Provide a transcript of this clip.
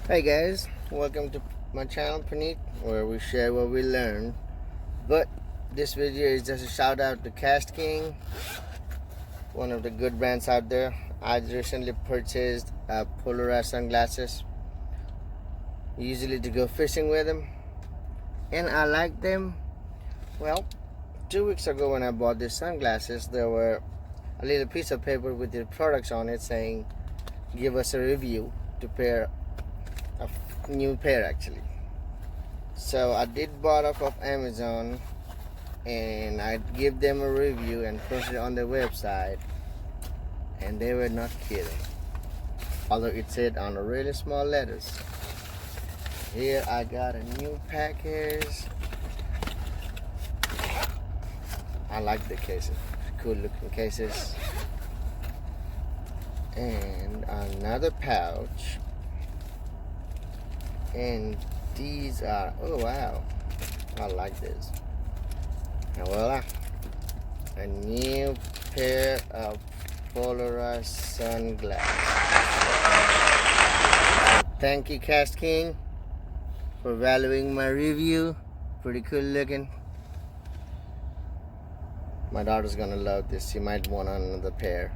Hey guys, welcome to my channel Praneet, where we share what we learn. But this video is just a shout out to Kastking, one of the good brands out there. I recently purchased polarized sunglasses, usually to go fishing with them, and I like them. Well, 2 weeks ago when I bought these sunglasses, there were a little piece of paper with the products on it saying, "Give us a review to pair a new pair." Actually, so I did bought off of Amazon, and I give them a review and post it on their website, and they were not kidding. Although it said on the really small letters. Here I got a new package. I like the cases, cool looking cases, and another pouch. And these are, oh wow, I like this. And voila, a new pair of polarized sunglasses. Thank you, Kastking, for valuing my review. Pretty cool looking. My daughter's gonna love this. She might want another pair.